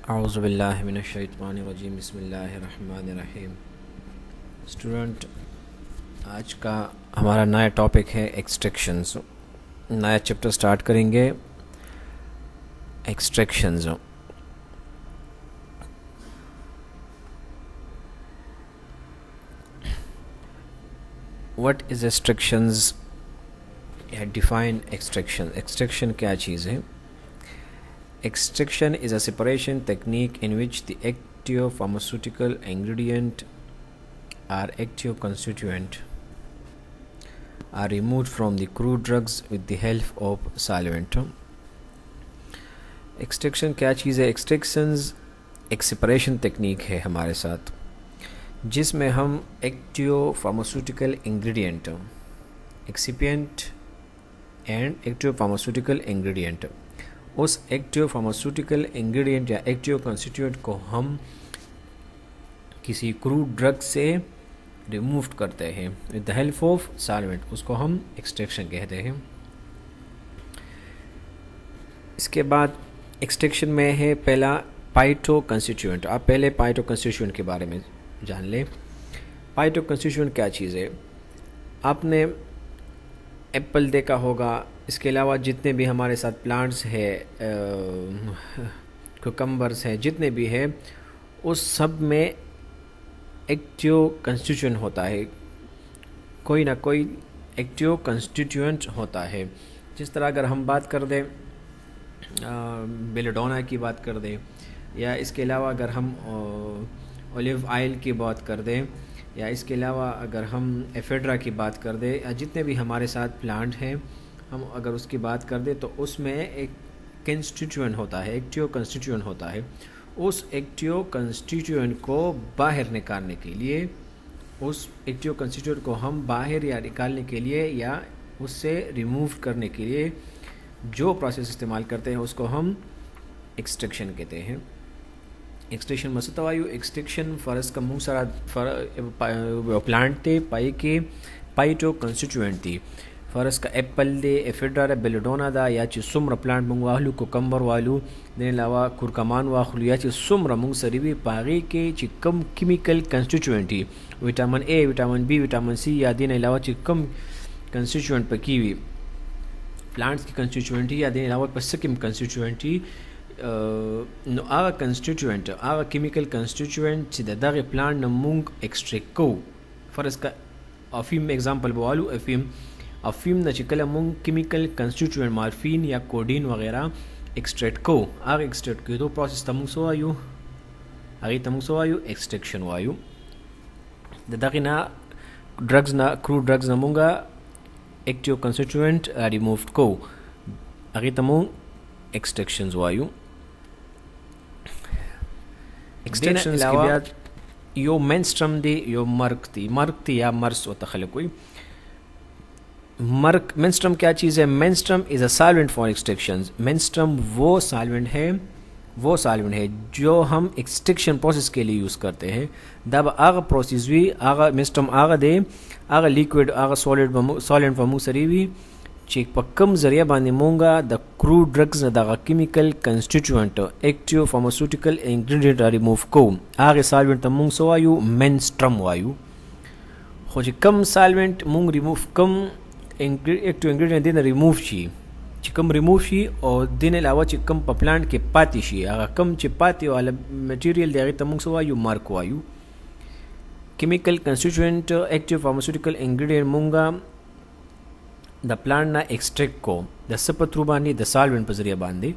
औज़ुबिल्लाहि मिनश्शैतानिर्रजीम बिस्मिल्लाहिर्रहमानिर्रहीम। स्टूडेंट, आज का हमारा नया टॉपिक है एक्सट्रैक्शंस। नया चैप्टर स्टार्ट करेंगे एक्सट्रैक्शंस। व्हाट इज़ एक्सट्रैक्शंस या डिफाइन एक्सट्रैक्शन। एक्सट्रैक्शन क्या चीज़ है? Extraction is a separation technique in which the active pharmaceutical ingredient or active constituent are removed from the crude drugs with the help of solvent. Extraction क्या चीज़ है? Extractions एक separation technique है हमारे साथ, जिसमें हम active pharmaceutical ingredient, excipient and active pharmaceutical ingredient, उस active pharmaceutical ingredient या एक्टिव कंस्टिट्यूएंट को हम किसी क्रूड ड्रग से रिमूव करते हैं with the help of solvent. उसको हम एक्सट्रैक्शन कहते हैं। इसके बाद एक्सट्रैक्शन में है पहला पाइटो कंस्टिट्यूएंट। आप पहले पाइटो कंस्टिट्यूएंट के बारे में जान लें। पाइटो कंस्टिट्यूएंट क्या चीज़ है? आपने एप्पल देखा होगा। इसके अलावा जितने भी हमारे साथ प्लांट्स है, कुकम्बर्स हैं, जितने भी है, उस सब में एक्टिव कंस्टिट्यूएंट होता है। कोई ना कोई एक्टिव कंस्टिट्यूएंट होता है। जिस तरह अगर हम बात कर दें बेलेडोना की बात कर दें, या इसके अलावा अगर हम ओलिव ऑयल की बात कर दें, या इसके अलावा अगर हम एफेड्रा की बात कर दें, या जितने भी हमारे साथ प्लांट हैं हम अगर उसकी बात कर दें, तो उसमें एक कंस्टिट्यूएंट होता है, एक्टिव कंस्टिट्यूएंट होता है। उस एक्टिव कंस्टिट्यूएंट को बाहर निकालने के लिए, उस एक्टिव कंस्टिट्यूएंट को हम बाहर या निकालने के लिए या उससे रिमूव करने के लिए जो प्रोसेस इस्तेमाल करते हैं उसको हम एक्सट्रैक्शन कहते हैं। एक्सट्रैक्शन मसतवायु एक्सट्रैक्शन फ़र्ज का मुँह सारा प्लांट थे पाई के पाइटो कंस्टिट्यूएंट थी। फ़र्ज का एप्पल दे, एफेड्रा बेलेडोना दा, या ची सुम्र प्लांट मंग वालू कुकम्बर वालू, दिन अलावा कुरकमान वाखलू, या ची सुम्र मंग सरीबी पागी के ची कम केमिकल कंस्टिट्यूएंट थी। Vitamin A, vitamin B, vitamin C, या दिन अलावा ची कम कंस्टिट्यूएंट पर की हुई प्लांट्स की कंस्टिट्यूएंट थी, या दिन अलावा पर सकिम कंस्टिट्यूएंट थी। आगा कंस्टिट्यूएंट, आगा केमिकल कंस्टिट्यूएंट ची दागे प्लांट न मूंग एक्सट्रैक्ट को। फ़र्ज का अफीम एग्जाम्पल बोलू, अफीम न चिकला मूंग केमिकल कंस्टिट्यूएंट मार्फिन या कोडीन वगैरह एक्सट्रैक्ट को। आग एक्सट्रैक्ट की तो प्रोसेस तमुंग सो आयु, आगे तमुंग सो आयु एक्सट्रैक्शन वायु। दागे ना ड्रग्स ना क्रूड ड्रग्स न मूंगा एक्टिव कंस्टिट्यूएंट रिमूव्ड को, आगे तमुंग एक्सट्रैक्शन वायु। एक्सट्रैक्शन के बाद यो मेंस्ट्रम दे, यो मर्क थी या मर्स होता खले कोई मर्क। मेंस्ट्रम क्या चीज़ है? Menstruum is a solvent for extraction. Menstruum वो सॉल्वेंट है जो हम एक्सट्रैक्शन प्रोसेस के लिए यूज़ करते हैं। दब आगा प्रोसेस भी आगा मेंस्ट्रम आगा दे, आगा लिक्विड आगा सॉलिड वमू सरी भी चेक पक्कम जरिया बांधे मूंगा द क्रूड ड्रग्स न दागा chemical constituent active pharmaceutical ingredient remove को। आगे सॉल्वेंट तमूंग सो वायु मेंस्ट्रम वायु। खोज कम सॉल्वेंट मूंग रिमूव कम एक्टिव इंग्रेडिएंट दिन रिमूव ची चिकम रिमूव शी, और दिन अलावा चिकम प्लांट के पाती शी आगा कम चिपाती वाला मटेरियल दे तमूंग सो वायु मार्क वायु। Chemical constituent active pharmaceutical ingredient मूंगा द प्लांट ना एक्सट्रैक्ट को द सपथ्रू बांधी द सॉल्वेंट पर जरिया बांधे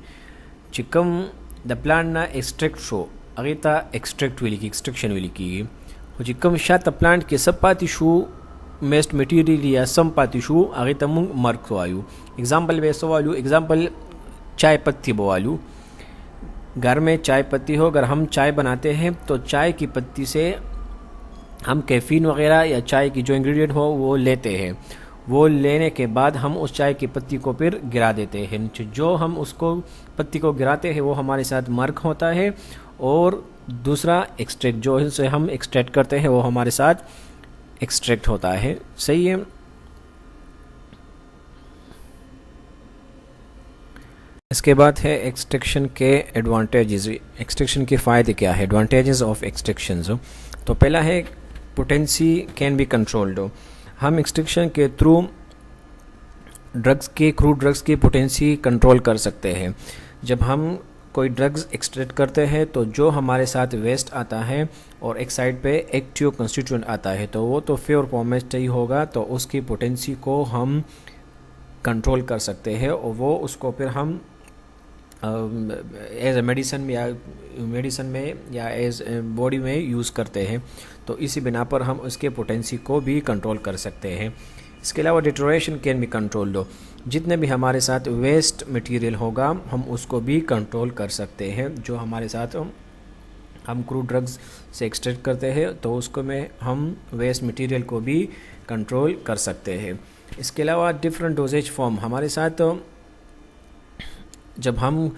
चिकम द प्लांट ना एक्सट्रैक्ट शो अगेता एक्सट्रैक्ट विली की एक्सट्रैक्शन विली की हो चिकम शात प्लांट के सब पाती शू मेस्ट मटेरियल या सम पाती शू अगेता मुंग मर्क वायु। एग्जाम्पल वैसो वालू, एग्जाम्पल चाय पत्ती बोवालू। घर में चाय पत्ती हो, अगर हम चाय बनाते हैं तो चाय की पत्ती से हम कैफीन वगैरह या चाय की जो इंग्रेडिएंट हो वो लेते हैं। वो लेने के बाद हम उस चाय की पत्ती को फिर गिरा देते हैं। जो हम उसको पत्ती को गिराते हैं वो हमारे साथ मर्क होता है, और दूसरा एक्सट्रैक्ट जो से हम एक्सट्रैक्ट करते हैं वो हमारे साथ एक्सट्रैक्ट होता है। सही है। इसके बाद है एक्सट्रैक्शन के एडवांटेजेस। एक्सट्रैक्शन के फ़ायदे क्या है, एडवांटेजेस ऑफ एक्सट्रैक्शन। तो पहला है पोटेंसी कैन बी कंट्रोल्ड। हम एक्सट्रैक्शन के थ्रू क्रूड ड्रग्स की पोटेंसी कंट्रोल कर सकते हैं। जब हम कोई ड्रग्स एक्सट्रैक्ट करते हैं तो जो हमारे साथ वेस्ट आता है और एक साइड पे एक्टिव कंस्टिट्यूएंट आता है, तो वो तो प्योर फॉर्म में चाहिए होगा, तो उसकी पोटेंसी को हम कंट्रोल कर सकते हैं और वो उसको फिर हम एज ए मेडिसन में या एज बॉडी में यूज़ करते हैं। तो इसी बिना पर हम उसके पोटेंसी को भी कंट्रोल कर सकते हैं। इसके अलावा डिटोरेशन कैन बी कंट्रोल्ड। जितने भी हमारे साथ वेस्ट मटेरियल होगा हम उसको भी कंट्रोल कर सकते हैं। जो हमारे साथ हम क्रूड ड्रग्स से एक्सट्रैक्ट करते हैं तो उसको में हम वेस्ट मटेरियल को भी कंट्रोल कर सकते हैं। इसके अलावा डिफरेंट डोजेज फॉर्म। हमारे साथ जब हम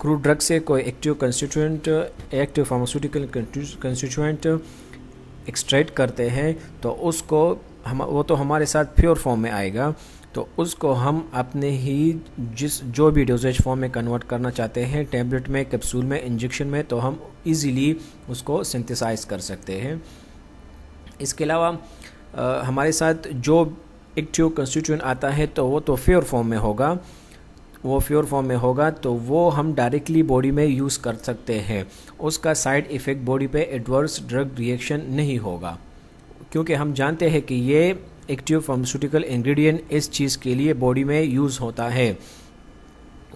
क्रूड ड्रग से कोई एक्टिव फार्मास्यूटिकल कंस्टिट्यूएंट एक्सट्रैक्ट करते हैं तो उसको वो तो हमारे साथ प्योर फॉर्म में आएगा, तो उसको हम अपने ही जो भी डोजेज फॉर्म में कन्वर्ट करना चाहते हैं, टैबलेट में, कैप्सूल में, इंजेक्शन में, तो हम इजीली उसको सिंथेसाइज कर सकते हैं। इसके अलावा हमारे साथ जो एक्टिव कंस्टिट्यूएंट आता है तो वो तो प्योर फॉर्म में होगा, तो वो हम डायरेक्टली बॉडी में यूज़ कर सकते हैं। उसका साइड इफ़ेक्ट बॉडी पे एडवर्स ड्रग रिएक्शन नहीं होगा, क्योंकि हम जानते हैं कि ये एक्टिव फार्मास्यूटिकल इंग्रेडिएंट इस चीज़ के लिए बॉडी में यूज़ होता है।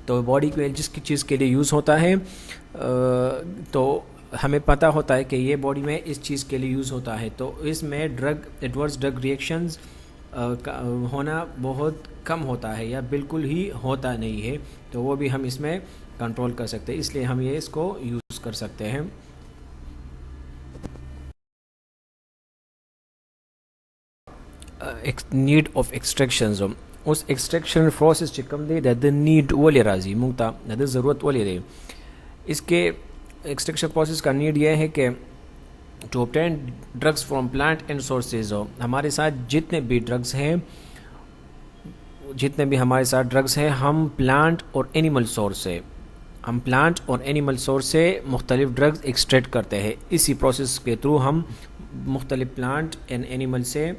तो बॉडी में जिसकी चीज़ के लिए यूज़ होता है तो हमें पता होता है कि ये बॉडी में इस चीज़ के लिए यूज़ होता है, तो इसमें एडवर्स ड्रग रिएक्शंस होना बहुत कम होता है या बिल्कुल ही होता नहीं है, तो वो भी हम इसमें कंट्रोल कर सकते हैं। इसलिए हम ये इसको यूज़ कर सकते हैं। Need of extractions. उस एक्सट्रैक्शन प्रोसेस चिकम दे दैट द नीड वले राजी मुंगता दैट ज़रूरत वले रे। इसके एक्सट्रैक्शन प्रोसेस का नीड यह है कि to obtain drugs from plant and sources. हमारे साथ जितने भी हमारे साथ ड्रग्स हैं हम प्लांट और एनिमल सोर्स से मुख्तलिफ ड्रग्स एक्सट्रैक्ट करते हैं। इसी प्रोसेस के थ्रू हम मुख्तलिफ प्लांट एंड एनिमल से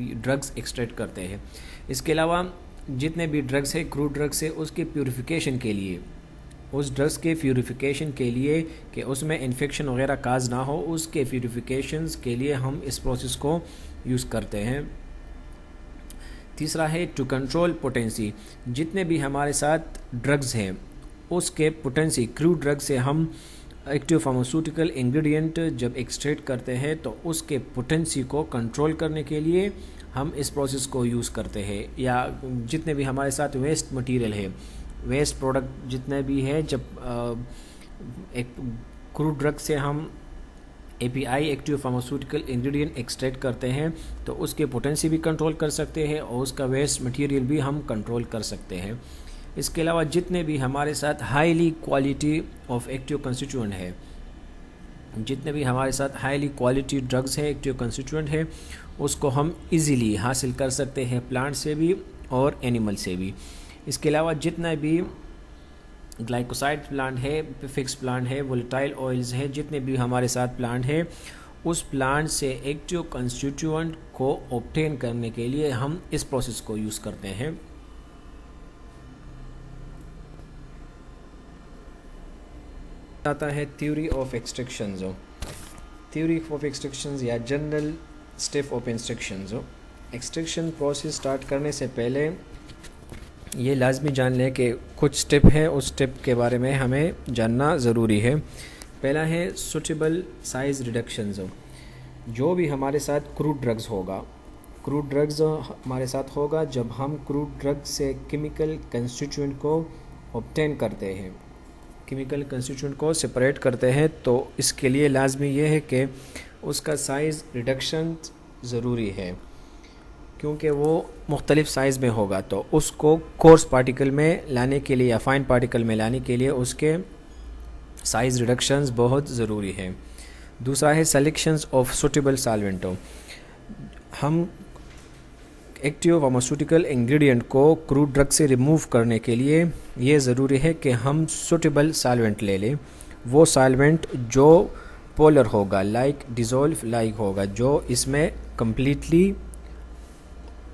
ड्रग्स एक्सट्रैक्ट करते हैं। इसके अलावा जितने भी ड्रग्स हैं क्रूड ड्रग्स है उसके प्यूरिफिकेशन के लिए, उस ड्रग्स के प्यूरिफिकेशन के लिए कि उसमें इन्फेक्शन वगैरह काज ना हो, उसके प्यूरिफिकेशंस के लिए हम इस प्रोसेस को यूज़ करते हैं। तीसरा है टू कंट्रोल पोटेंसी। जितने भी हमारे साथ ड्रग्स हैं उसके पोटेंसी, क्रूड ड्रग से हम एक्टिव फार्मास्यूटिकल इंग्रेडिएंट जब एक्सट्रैक्ट करते हैं तो उसके पोटेंसी को कंट्रोल करने के लिए हम इस प्रोसेस को यूज़ करते हैं। या जितने भी हमारे साथ वेस्ट मटेरियल है, वेस्ट प्रोडक्ट जितने भी है, जब एक क्रूड ड्रग से हम API active pharmaceutical ingredient extract करते हैं तो उसके पोटेंसी भी कंट्रोल कर सकते हैं और उसका वेस्ट मटेरियल भी हम कंट्रोल कर सकते हैं। इसके अलावा जितने भी हमारे साथ highly quality of active constituent है, जितने भी हमारे साथ हाईली क्वालिटी ड्रग्स है, एक्टिव कंस्टिट्यूएंट है, उसको हम इजीली हासिल कर सकते हैं प्लांट से भी और एनिमल से भी। इसके अलावा जितना भी ग्लाइकोसाइड प्लांट है, फिक्स प्लांट है, वोलेटाइल ऑयल्स है, जितने भी हमारे साथ प्लांट है, उस प्लांट से एक्टिव कंस्टिट्यूएंट को ऑब्टेन करने के लिए हम इस प्रोसेस को यूज़ करते हैं। आता है theory of extractions. Theory of extractions या general step of instructions. Extraction process start करने से पहले ये लाजमी जान लें कि कुछ स्टेप है, उस स्टेप के बारे में हमें जानना ज़रूरी है। पहला है सूटेबल साइज़ रिडक्शंस। जो भी हमारे साथ क्रूड ड्रग्स हमारे साथ होगा जब हम क्रूड ड्रग से केमिकल कंस्टिट्यूएंट को ऑब्टेन करते हैं, केमिकल कंस्टिट्यूएंट को सेपरेट करते हैं, तो इसके लिए लाजमी ये है कि उसका साइज़ रिडक्शन ज़रूरी है, क्योंकि वो मुख्तलिफ साइज़ में होगा। तो उसको कोर्स पार्टिकल में लाने के लिए या फाइन पार्टिकल में लाने के लिए उसके साइज़ रिडक्शंस बहुत ज़रूरी है। दूसरा है सिलेक्शंस ऑफ सूटेबल सॉल्वेंट। हम एक्टिव फार्मास्यूटिकल इंग्रेडिएंट को क्रूड ड्रग से रिमूव करने के लिए ये ज़रूरी है कि हम सूटेबल सॉल्वेंट ले लें। वो सॉल्वेंट जो पोलर होगा, लाइक डिज़ोल्व लाइक होगा, जो इसमें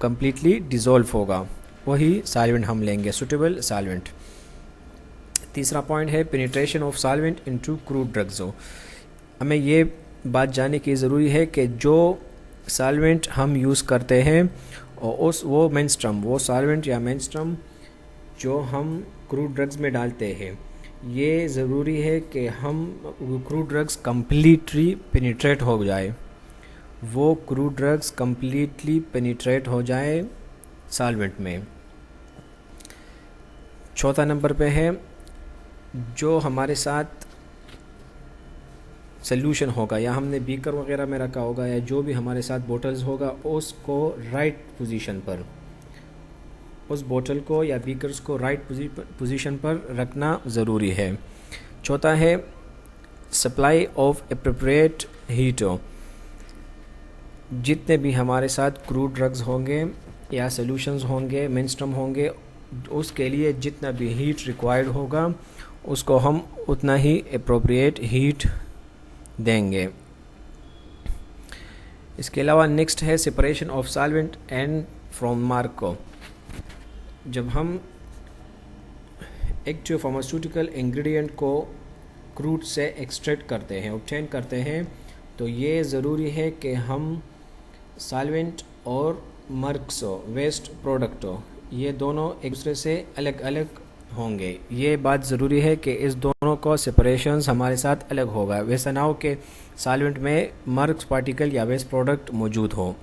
कम्प्लीटली डिज़ोल्व होगा, वही सॉल्वेंट हम लेंगे, सूटेबल सॉल्वेंट। तीसरा पॉइंट है penetration of solvent into crude drugs. हमें ये बात जानने की ज़रूरी है कि जो सॉल्वेंट हम यूज़ करते हैं और वो मेनस्ट्रम, वो सॉल्वेंट या मेनस्ट्रम जो हम क्रूड ड्रग्स में डालते हैं, ये ज़रूरी है कि हम क्रूड ड्रग्स कम्प्लीटली पेनिट्रेट हो जाए, वो क्रूड ड्रग्स कम्प्लीटली पेनिट्रेट हो जाए सॉल्वेंट में। चौथा नंबर पे है जो हमारे साथ सल्यूशन होगा, या हमने बीकर वगैरह में रखा होगा, या जो भी हमारे साथ बोटल्स होगा, उसको राइट पोजीशन पर, उस बोतल को या बीकर्स को राइट पोजीशन पर रखना ज़रूरी है। चौथा है सप्लाई ऑफ एप्रोप्रिएट हीट। जितने भी हमारे साथ क्रूड ड्रग्स होंगे या सॉल्यूशंस होंगे, मेनस्ट्रम होंगे, उसके लिए जितना भी हीट रिक्वायर्ड होगा उसको हम उतना ही एप्रोप्रिएट हीट देंगे। इसके अलावा नेक्स्ट है separation of solvent and from Marco. जब हम एक्टिव फार्मास्यूटिकल इंग्रेडिएंट को क्रूड से एक्सट्रैक्ट करते हैं, ऑब्टेन करते हैं, तो ये ज़रूरी है कि हम सॉल्वेंट और मार्क्स वेस्ट प्रोडक्ट ये दोनों एक दूसरे से अलग अलग होंगे। ये बात ज़रूरी है कि इस दोनों को सेपरेशंस हमारे साथ अलग होगा, वैसा ना हो कि सॉल्वेंट में मार्क्स पार्टिकल या वेस्ट प्रोडक्ट मौजूद हो।